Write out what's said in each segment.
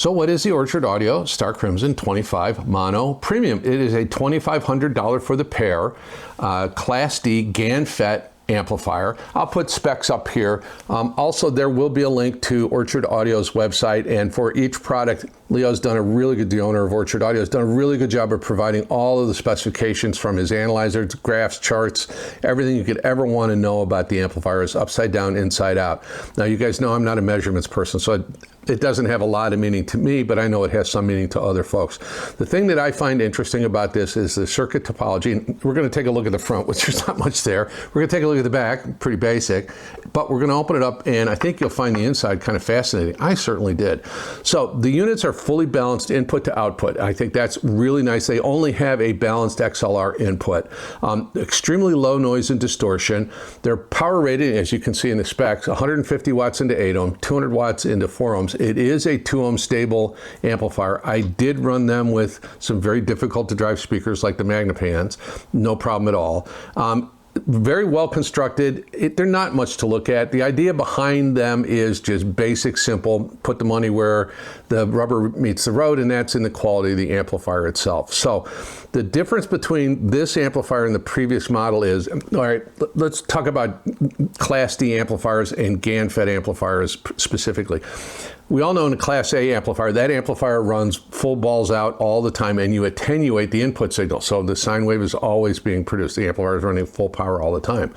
So what is the Orchard Audio Starkrimson 25 Mono Premium? It is a $2,500 for the pair, Class D GaN FET amplifier. I'll put specs up here. Also, there will be a link to Orchard Audio's website, and for each product, Leo's done a really good, the owner of Orchard Audio has done a really good job of providing all of the specifications from his analyzers, graphs, charts, everything you could ever want to know about the amplifier is upside down, inside out. Now, you guys know I'm not a measurements person, so it doesn't have a lot of meaning to me, but I know it has some meaning to other folks. The thing that I find interesting about this is the circuit topology. We're going to take a look at the front, which there's not much there. We're going to take a look at the back, pretty basic, but we're going to open it up, and I think you'll find the inside kind of fascinating. I certainly did. So the units are fully balanced input to output. I think that's really nice. They only have a balanced XLR input. Extremely low noise and distortion. They're power rated, as you can see in the specs, 150 watts into 8 ohm, 200 watts into 4 ohms. It is a 2 ohm stable amplifier. I did run them with some very difficult to drive speakers like the Magnepans. No problem at all. Very well constructed. They're not much to look at. The idea behind them is just basic, simple, put the money where the rubber meets the road, and that's in the quality of the amplifier itself. So the difference between this amplifier and the previous model is, all right, let's talk about Class D amplifiers and GaN FET amplifiers specifically. We all know in a Class A amplifier, that amplifier runs full balls out all the time, and you attenuate the input signal. So the sine wave is always being produced. The amplifier is running full power all the time.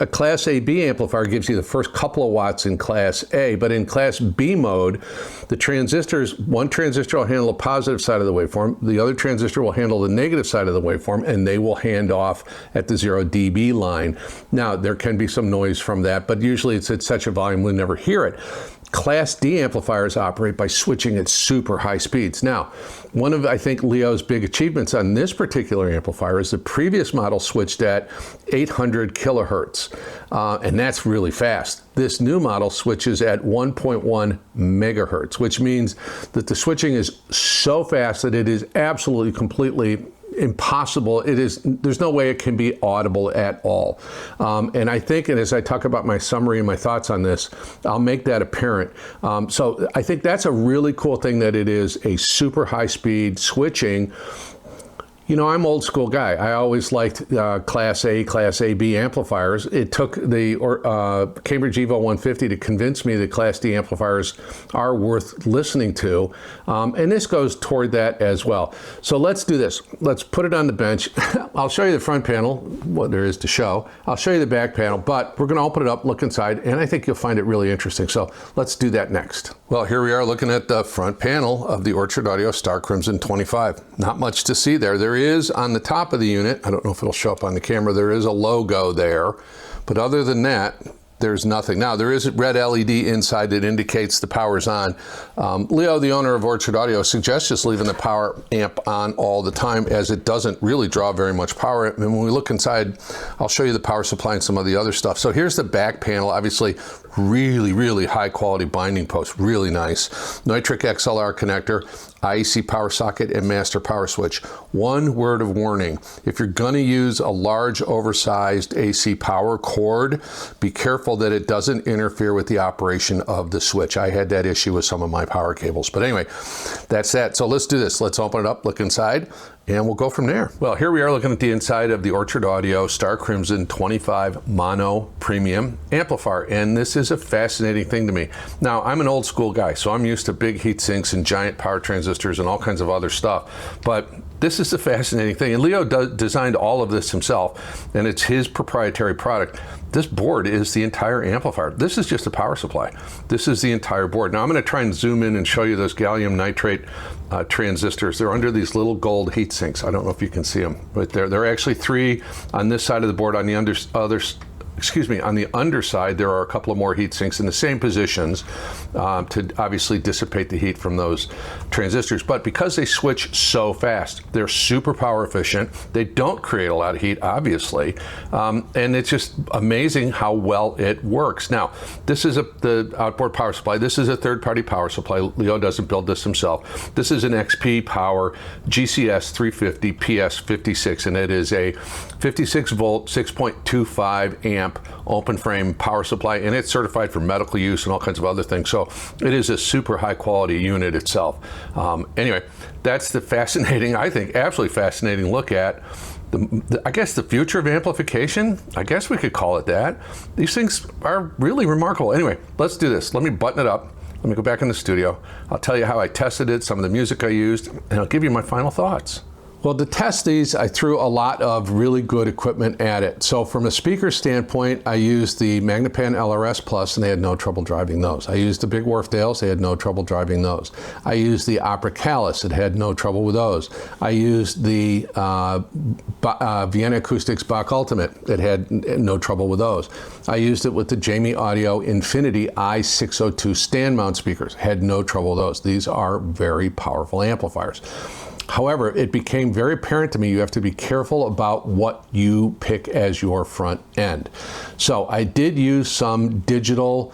A Class AB amplifier gives you the first couple of watts in Class A, but in Class B mode, the transistors, one transistor will handle the positive side of the waveform, the other transistor will handle the negative side of the waveform, and they will hand off at the 0 dB line. Now, there can be some noise from that, but usually it's at such a volume we'll never hear it. Class D amplifiers operate by switching at super high speeds. Now, one of, I think, Leo's big achievements on this particular amplifier is the previous model switched at 800 kilohertz, and that's really fast. This new model switches at 1.1 megahertz, which means that the switching is so fast that it is absolutely, completely impossible. There's no way it can be audible at all. And I think, and as I talk about my summary and my thoughts on this, I'll make that apparent. So I think that's a really cool thing, that it is a super high speed switching. You know, I'm an old school guy. I always liked Class A, Class AB amplifiers. It took the Cambridge Evo 150 to convince me that Class D amplifiers are worth listening to. And this goes toward that as well. So let's do this. Let's put it on the bench. I'll show you the front panel, what there is to show. I'll show you the back panel, but we're going to open it up, look inside, and I think you'll find it really interesting. So let's do that next. Well, here we are looking at the front panel of the Orchard Audio Starkrimson 25. Not much to see there. There is on the top of the unit, I don't know if it'll show up on the camera, there is a logo there, but other than that, there's nothing. Now, there is a red LED inside that indicates the power's on. Leo, the owner of Orchard Audio, suggests just leaving the power amp on all the time, as it doesn't really draw very much power. And when we look inside, I'll show you the power supply and some of the other stuff. So here's the back panel. Obviously, really, really high quality binding post, really nice. Nitric XLR connector, IEC power socket, and master power switch. One word of warning: if you're gonna use a large oversized AC power cord, be careful that it doesn't interfere with the operation of the switch. I had that issue with some of my power cables, but anyway, that's that. So let's do this. Let's open it up, look inside, and we'll go from there. Well, here we are looking at the inside of the Orchard Audio Starkrimson 25 Mono Premium amplifier, and this is a fascinating thing to me. Now, I'm an old school guy, so I'm used to big heat sinks and giant power transistors and all kinds of other stuff, but this is a fascinating thing. And Leo designed all of this himself, and it's his proprietary product. This board is the entire amplifier. This is just a power supply. This is the entire board. Now I'm going to try and zoom in and show you those gallium nitrate transistors. They're under these little gold heat sinks. I don't know if you can see them, but there are actually 3 on this side of the board. On the on the underside, there are a couple of more heat sinks in the same positions to obviously dissipate the heat from those transistors. But because they switch so fast, they're super power efficient. They don't create a lot of heat, obviously. And it's just amazing how well it works. Now, this is the outboard power supply. This is a third-party power supply. Leo doesn't build this himself. This is an XP Power GCS 350 PS56, and it is a 56 volt, 6.25 amp amp, open frame power supply, and it's certified for medical use and all kinds of other things. So it is a super high quality unit itself. Anyway, that's the fascinating, I think, absolutely fascinating look at I guess the future of amplification. I guess we could call it that. These things are really remarkable. Anyway, let's do this. Let me button it up. Let me go back in the studio. I'll tell you how I tested it, some of the music I used, and I'll give you my final thoughts. Well, to test these, I threw a lot of really good equipment at it. So from a speaker standpoint, I used the Magnepan LRS Plus, and they had no trouble driving those. I used the Big Wharfdales, they had no trouble driving those. I used the Opera Callis, it had no trouble with those. I used the Vienna Acoustics Bach Ultimate, it had no trouble with those. I used it with the Jamie Audio Infinity i602 stand mount speakers, had no trouble with those. These are very powerful amplifiers. However, it became very apparent to me you have to be careful about what you pick as your front end. So I did use some digital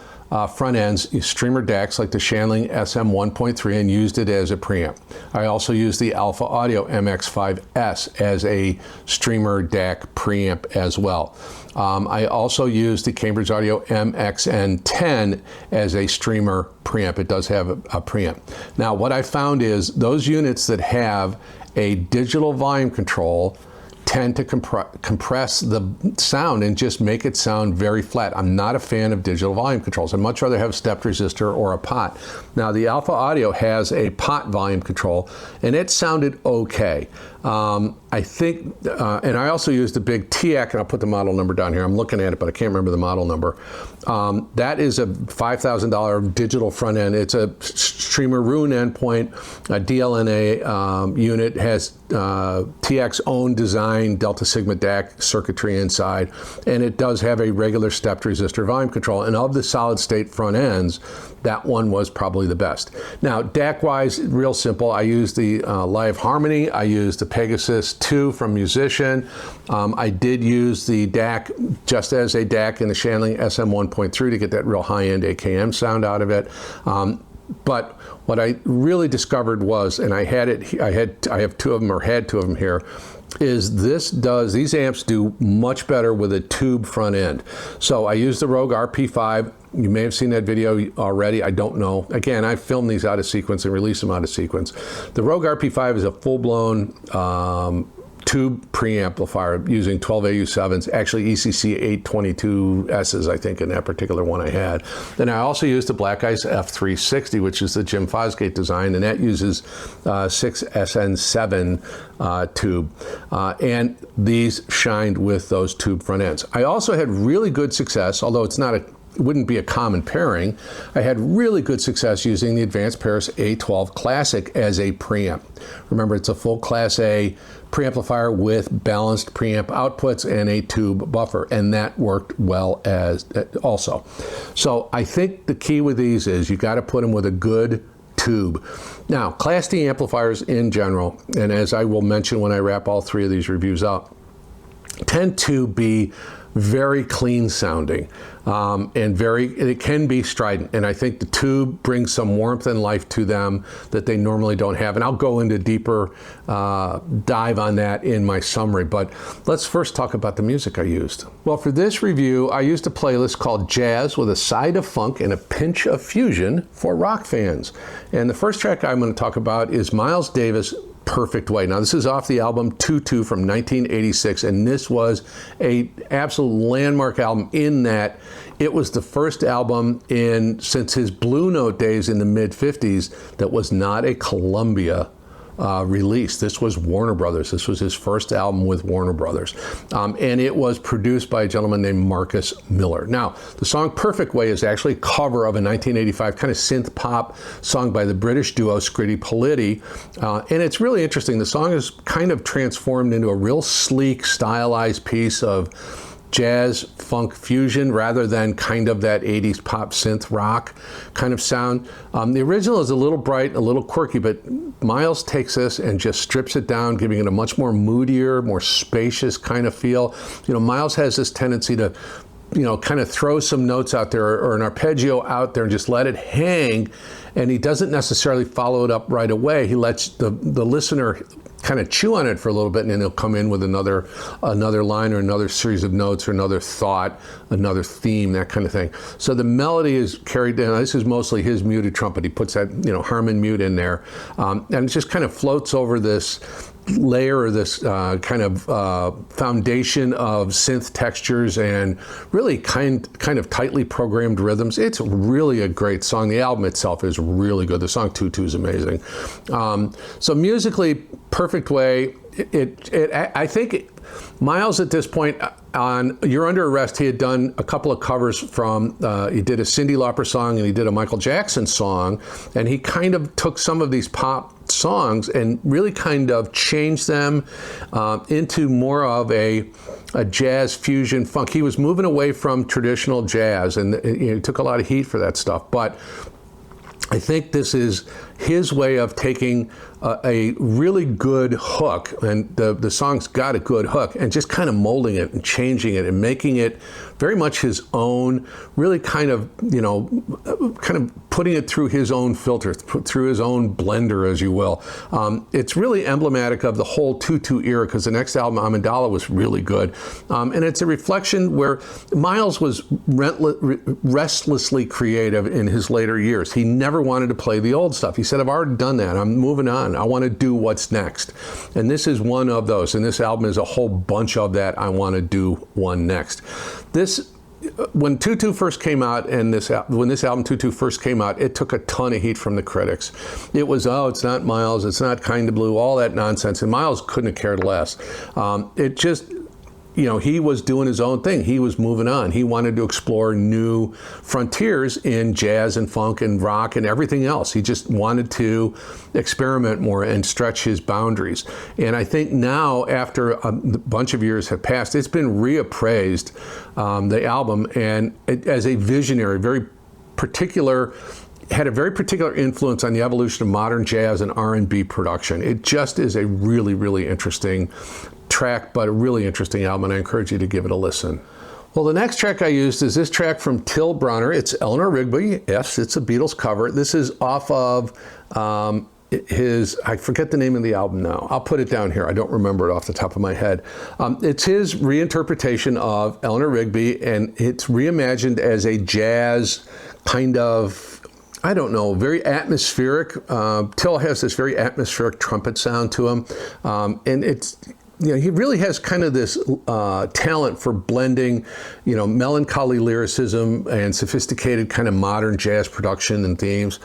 front ends, streamer DACs like the Shanling SM1.3, and used it as a preamp. I also used the Alpha Audio MX5S as a streamer DAC preamp as well. I also used the Cambridge Audio MXN10 as a streamer preamp. It does have a preamp. Now, what I found is those units that have a digital volume control tend to compress the sound and just make it sound very flat. I'm not a fan of digital volume controls. I'd much rather have a stepped resistor or a pot. Now, the Alpha Audio has a pot volume control, and it sounded okay. I think, and I also used the big TAC, and I'll put the model number down here. I'm looking at it, but I can't remember the model number. That is a $5,000 digital front end. It's a streamer Roon endpoint, a DLNA unit, has TAC's own design Delta Sigma DAC circuitry inside, and it does have a regular stepped resistor volume control. And of the solid state front ends, that one was probably the best. Now, DAC-wise, real simple. I used the Live Harmony. I used the Pegasus 2 from Musician. I did use the DAC just as a DAC in the Shanling SM1.3 to get that real high-end AKM sound out of it. But what I really discovered was, and I have two of them, or had two of them here, is these amps do much better with a tube front end. So I used the Rogue RP5. You may have seen that video already. I don't know. Again, I filmed these out of sequence and released them out of sequence. The Rogue RP5 is a full-blown tube preamplifier using 12AU7s, actually ECC 822Ss, I think, in that particular one I had. Then I also used the Black Ice F360, which is the Jim Fosgate design, and that uses 6SN7 tube. And these shined with those tube front ends. I also had really good success, although it wouldn't be a common pairing. I had really good success using the Advanced Paris A12 Classic as a preamp. Remember, it's a full Class A preamplifier with balanced preamp outputs and a tube buffer, and that worked well as also. So I think the key with these is you got to put them with a good tube. Now, Class D amplifiers in general, and as I will mention when I wrap all three of these reviews up, tend to be very clean sounding, and it can be strident. And I think the tube brings some warmth and life to them that they normally don't have. And I'll go into deeper dive on that in my summary. But let's first talk about the music I used. Well, for this review, I used a playlist called Jazz with a Side of Funk and a Pinch of Fusion for rock fans. And the first track I'm going to talk about is Miles Davis' Perfect Way. Now, this is off the album 2-2 from 1986, and this was an absolute landmark album in that it was the first album since his Blue Note days in the mid-50s that was not a Columbia release. This was Warner Brothers. This was his first album with Warner Brothers. And it was produced by a gentleman named Marcus Miller. Now, the song Perfect Way is actually a cover of a 1985 kind of synth pop song by the British duo Scritti Politti. And it's really interesting. The song is kind of transformed into a real sleek, stylized piece of jazz funk fusion rather than kind of that 80s pop synth rock kind of sound. The original is a little bright, a little quirky, but Miles takes this and just strips it down, giving it a much more moodier, more spacious kind of feel. You know, Miles has this tendency to, kind of throw some notes out there or an arpeggio out there and just let it hang, and he doesn't necessarily follow it up right away. He lets the listener kind of chew on it for a little bit, and then he'll come in with another line or another series of notes or another thought, another theme, that kind of thing. So the melody is carried down. This is mostly his muted trumpet. He puts that, Harmon mute in there, and it just kind of floats over this layer, or this kind of foundation of synth textures and really kind of tightly programmed rhythms. It's really a great song. The album itself is really good. The song Tutu is amazing. So musically, perfect way. I think Miles at this point on You're Under Arrest, he had done a couple of covers from, he did a Cyndi Lauper song and he did a Michael Jackson song, and he kind of took some of these pop songs and really kind of changed them into more of a jazz fusion funk. He was moving away from traditional jazz, and he took a lot of heat for that stuff, but I think this is his way of taking a really good hook, and the song's got a good hook, and just kind of molding it and changing it and making it very much his own, really kind of putting it through his own filter, through his own blender, as you will. It's really emblematic of the whole Tutu era, because the next album, Amidala, was really good. And it's a reflection where Miles was restlessly creative in his later years. He never wanted to play the old stuff. He said, I've already done that. I'm moving on. I want to do what's next. And this is one of those. And this album is a whole bunch of that. I want to do one next. When Tutu first came out, and when this album Tutu first came out, it took a ton of heat from the critics. It was, it's not Miles, it's not Kinda Blue, all that nonsense. And Miles couldn't have cared less. It just, he was doing his own thing. He was moving on. He wanted to explore new frontiers in jazz and funk and rock and everything else. He just wanted to experiment more and stretch his boundaries. And I think now, after a bunch of years have passed, it's been reappraised, the album, and as a visionary, had a very particular influence on the evolution of modern jazz and R&B production. It just is a really, really interesting track, but a really interesting album, and I encourage you to give it a listen. Well, the next track I used is this track from Till Brunner. It's Eleanor Rigby. Yes, it's a Beatles cover. This is off of I forget the name of the album now. I'll put it down here. I don't remember it off the top of my head. It's his reinterpretation of Eleanor Rigby, and it's reimagined as a jazz kind of, very atmospheric. Till has this very atmospheric trumpet sound to him, and it's, he really has kind of this talent for blending, melancholy lyricism and sophisticated kind of modern jazz production and themes.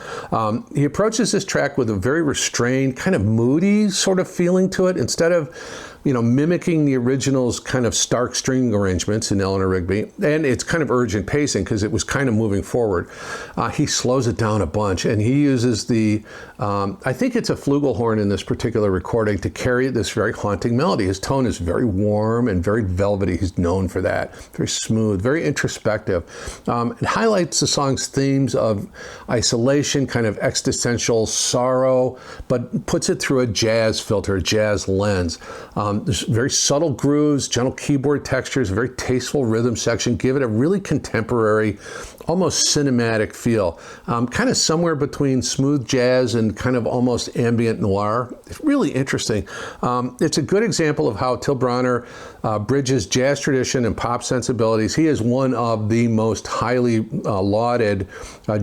He approaches this track with a very restrained, kind of moody sort of feeling to it, instead of mimicking the original's kind of stark string arrangements in Eleanor Rigby. And it's kind of urgent pacing because it was kind of moving forward. He slows it down a bunch, and he uses I think it's a flugelhorn in this particular recording to carry this very haunting melody. His tone is very warm and very velvety. He's known for that. Very smooth, very introspective. It highlights the song's themes of isolation, kind of existential sorrow, but puts it through a jazz filter, a jazz lens. There's very subtle grooves, gentle keyboard textures, a very tasteful rhythm section, give it a really contemporary, almost cinematic feel. Kind of somewhere between smooth jazz and kind of almost ambient noir. It's really interesting. It's a good example of how Till Brunner bridges jazz tradition and pop sensibilities. He is one of the most highly lauded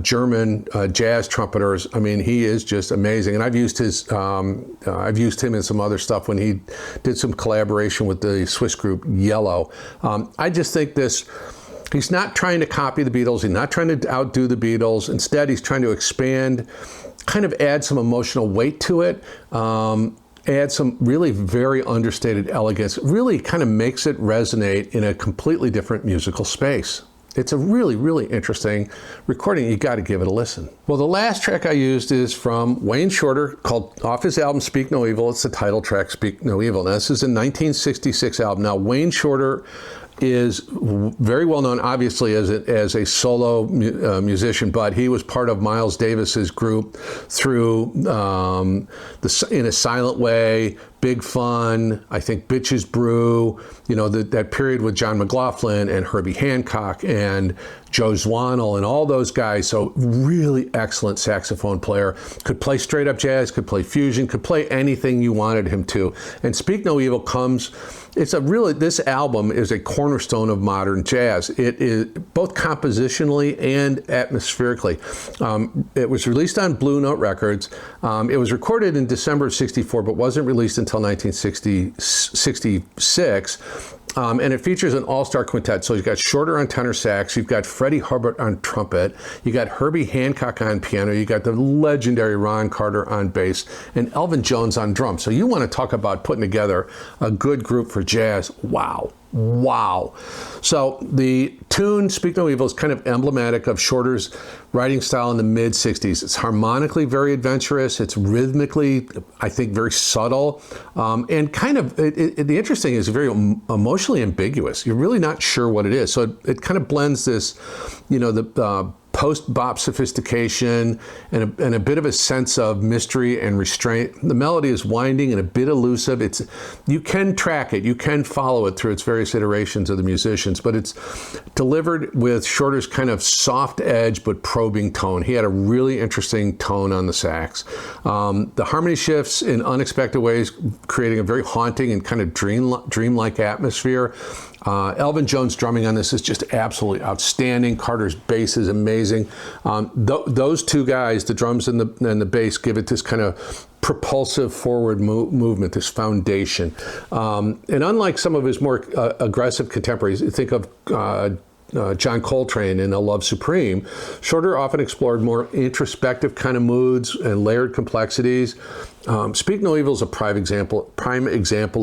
German jazz trumpeters. I mean, he is just amazing. And I've used him in some other stuff when he did some collaboration with the Swiss group Yellow. I just think he's not trying to copy the Beatles. He's not trying to outdo the Beatles. Instead, he's trying to expand, kind of add some emotional weight to it, add some really very understated elegance. It really kind of makes it resonate in a completely different musical space. It's a really, really interesting recording. You got to give it a listen. Well, the last track I used is from Wayne Shorter, called off his album Speak No Evil. It's the title track, Speak No Evil. Now, this is a 1966 album. Now, Wayne Shorter is very well known, obviously, as a solo musician, but he was part of Miles Davis's group through In a Silent Way, Big Fun, I think Bitches Brew, you know, that period with John McLaughlin and Herbie Hancock and Joe Zwannell and all those guys. So really excellent saxophone player. Could play straight up jazz, could play fusion, could play anything you wanted him to. And Speak No Evil comes, this album is a cornerstone of modern jazz. It is both compositionally and atmospherically. It was released on Blue Note Records. It was recorded in December of '64, but wasn't released until 1966. And it features an all-star quintet. So you've got Shorter on tenor sax, you've got Freddie Hubbard on trumpet, you got Herbie Hancock on piano, you got the legendary Ron Carter on bass, and Elvin Jones on drums. So you want to talk about putting together a good group for jazz. Wow. Wow. So the tune, Speak No Evil, is kind of emblematic of Shorter's writing style in the mid-'60s. It's harmonically very adventurous. It's rhythmically, I think, very subtle. And kind of, the interesting is very emotionally ambiguous. You're really not sure what it is. So it kind of blends this, you know, the post-bop sophistication and a bit of a sense of mystery and restraint. The melody is winding and a bit elusive. You can track it, you can follow it through its various iterations of the musicians, but it's delivered with Shorter's kind of soft edge but probing tone. He had a really interesting tone on the sax. The harmony shifts in unexpected ways, creating a very haunting and kind of dreamlike atmosphere. Elvin Jones drumming on this is just absolutely outstanding. Carter's bass is amazing. Those two guys, the drums and the bass, give it this kind of propulsive forward movement, this foundation. And unlike some of his more aggressive contemporaries, think of John Coltrane in A Love Supreme, Shorter often explored more introspective kind of moods and layered complexities. Speak No Evil is a prime example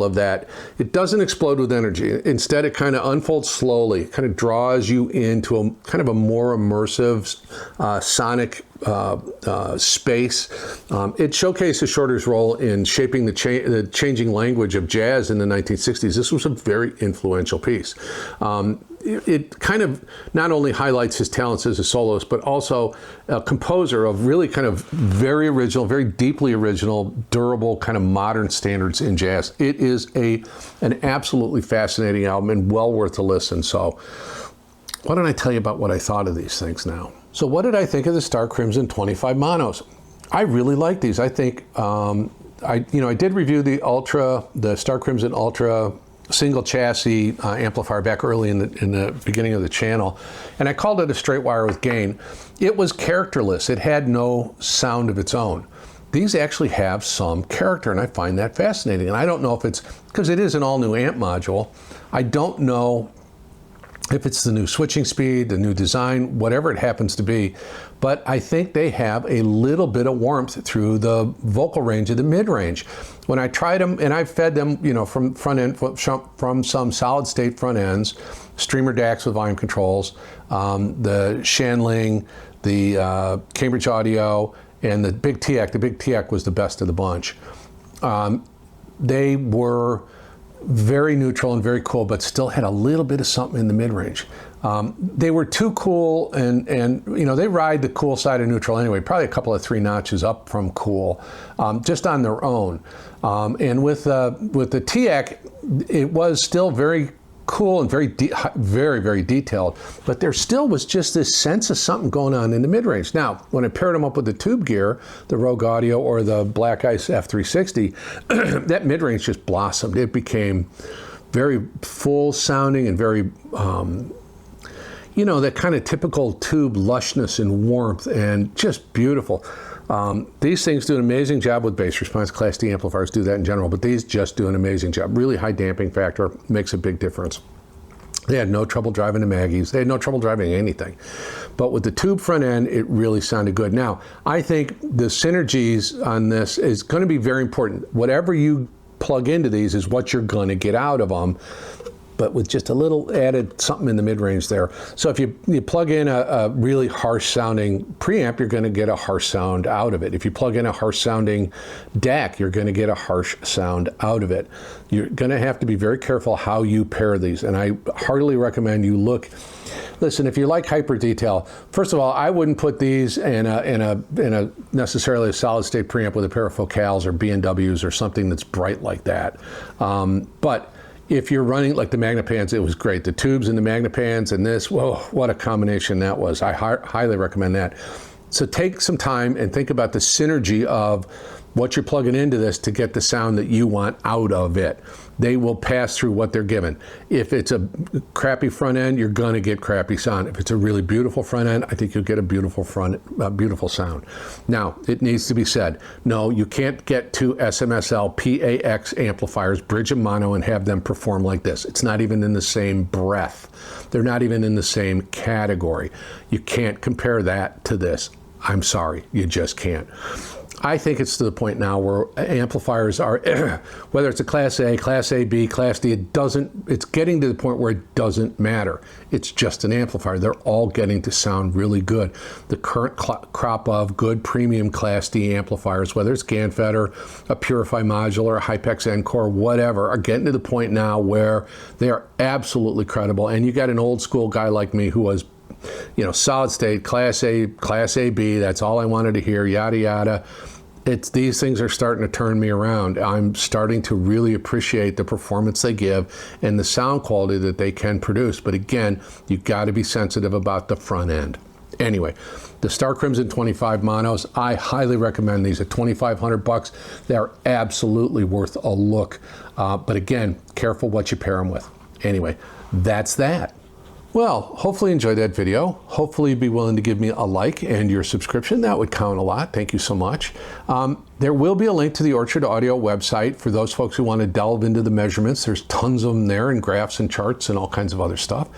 of that. It doesn't explode with energy. Instead, it kind of unfolds slowly. It kind of draws you into a kind of a more immersive sonic space. It showcases Shorter's role in shaping the changing language of jazz in the 1960s. This was a very influential piece. It kind of not only highlights his talents as a soloist, but also a composer of really kind of very original, very deeply original, durable kind of modern standards in jazz. It is an absolutely fascinating album and well worth a listen. So why don't I tell you about what I thought of these things now? So what did I think of the Starkrimson 25 monos? I really like these. I think, I did review the Starkrimson Ultra single chassis amplifier back early in the beginning of the channel, and I called it a straight wire with gain. It was characterless. It had no sound of its own. These actually have some character, and I find that fascinating. And I don't know if it's because it is an all-new amp module. I don't know if it's the new switching speed, the new design, whatever it happens to be, but I think they have a little bit of warmth through the vocal range of the mid-range. When I tried them, and I've fed them, from front end, from some solid state front ends, streamer DACs with volume controls, the Shanling, the Cambridge Audio, and the Big TX. The Big TX was the best of the bunch. They were very neutral and very cool, but still had a little bit of something in the mid-range. They were too cool, and they ride the cool side of neutral anyway, probably a couple of 3 notches up from cool, just on their own. And with the TX, it was still very cool and very, very detailed, but there still was just this sense of something going on in the mid-range. Now, when I paired them up with the tube gear, the Rogue Audio or the Black Ice F360, that mid-range just blossomed. It became very full sounding and very, that kind of typical tube lushness and warmth and just beautiful. These things do an amazing job with bass response. Class D amplifiers do that in general, but these just do an amazing job. Really high damping factor, makes a big difference. They had no trouble driving the Maggies. They had no trouble driving anything. But with the tube front end, it really sounded good. Now, I think the synergies on this is going to be very important. Whatever you plug into these is what you're going to get out of them. but with just a little added something in the mid-range there. So if you plug in a really harsh sounding preamp, you're going to get a harsh sound out of it. If you plug in a harsh sounding DAC, you're going to get a harsh sound out of it. You're going to have to be very careful how you pair these, and I heartily recommend you look. Listen, if you like hyper detail, first of all, I wouldn't put these in a necessarily a solid state preamp with a pair of focals or B&Ws or something that's bright like that. But if you're running like the Magnepans, it was great. The tubes and the Magnepans and this, whoa, what a combination that was. I highly recommend that. So take some time and think about the synergy of what you're plugging into this to get the sound that you want out of it. They will pass through what they're given. If it's a crappy front end, you're gonna get crappy sound. If it's a really beautiful front end, I think you'll get a beautiful beautiful sound. Now, it needs to be said, no, you can't get two SMSL PAX amplifiers, bridge and mono, and have them perform like this. It's not even in the same breath. They're not even in the same category. You can't compare that to this. I'm sorry, you just can't. I think it's to the point now where amplifiers are, whether it's a Class A, Class AB, Class D, it's getting to the point where it doesn't matter. It's just an amplifier. They're all getting to sound really good. The current crop of good premium Class D amplifiers, whether it's GaNFET or a Purify Modular, a Hypex Encore, whatever, are getting to the point now where they are absolutely credible. And you got an old school guy like me who was, you know, solid state, Class A, Class AB, that's all I wanted to hear, yada, yada. These things are starting to turn me around. I'm starting to really appreciate the performance they give and the sound quality that they can produce. But again, you've got to be sensitive about the front end. Anyway, the Starkrimson 25 monos, I highly recommend these at $2,500. They're absolutely worth a look. But again, careful what you pair them with. Anyway, that's that. Well, hopefully you enjoyed that video. Hopefully you'd be willing to give me a like and your subscription. That would count a lot. Thank you so much. There will be a link to the Orchard Audio website for those folks who want to delve into the measurements. There's tons of them there, and graphs and charts and all kinds of other stuff.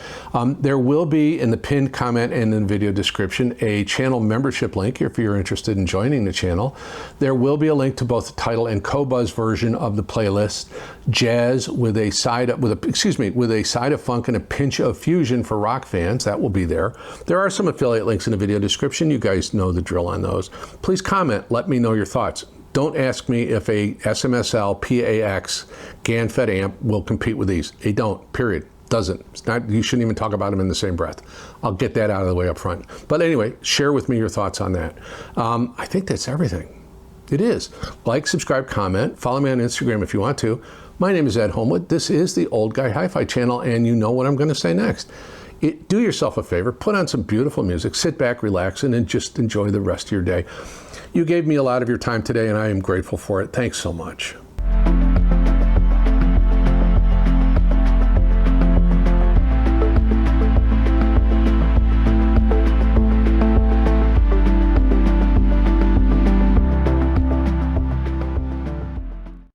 There will be in the pinned comment and in the video description a channel membership link if you're interested in joining the channel. There will be a link to both the title and Qobuz version of the playlist, jazz with a side of funk and a pinch of fusion for rock fans. That will be there. There are some affiliate links in the video description. You guys know the drill on those. Please comment. Let me know your thoughts. Don't ask me if a SMSL PAX GaNFET amp will compete with these. They don't, period. Doesn't. It's not, you shouldn't even talk about them in the same breath. I'll get that out of the way up front. But anyway, share with me your thoughts on that. I think that's everything. It is. Like, subscribe, comment. Follow me on Instagram if you want to. My name is Ed Homewood. This is the Old Guy Hi-Fi channel, and you know what I'm going to say next. Do yourself a favor. Put on some beautiful music. Sit back, relax, and just enjoy the rest of your day. You gave me a lot of your time today, and I am grateful for it. Thanks so much.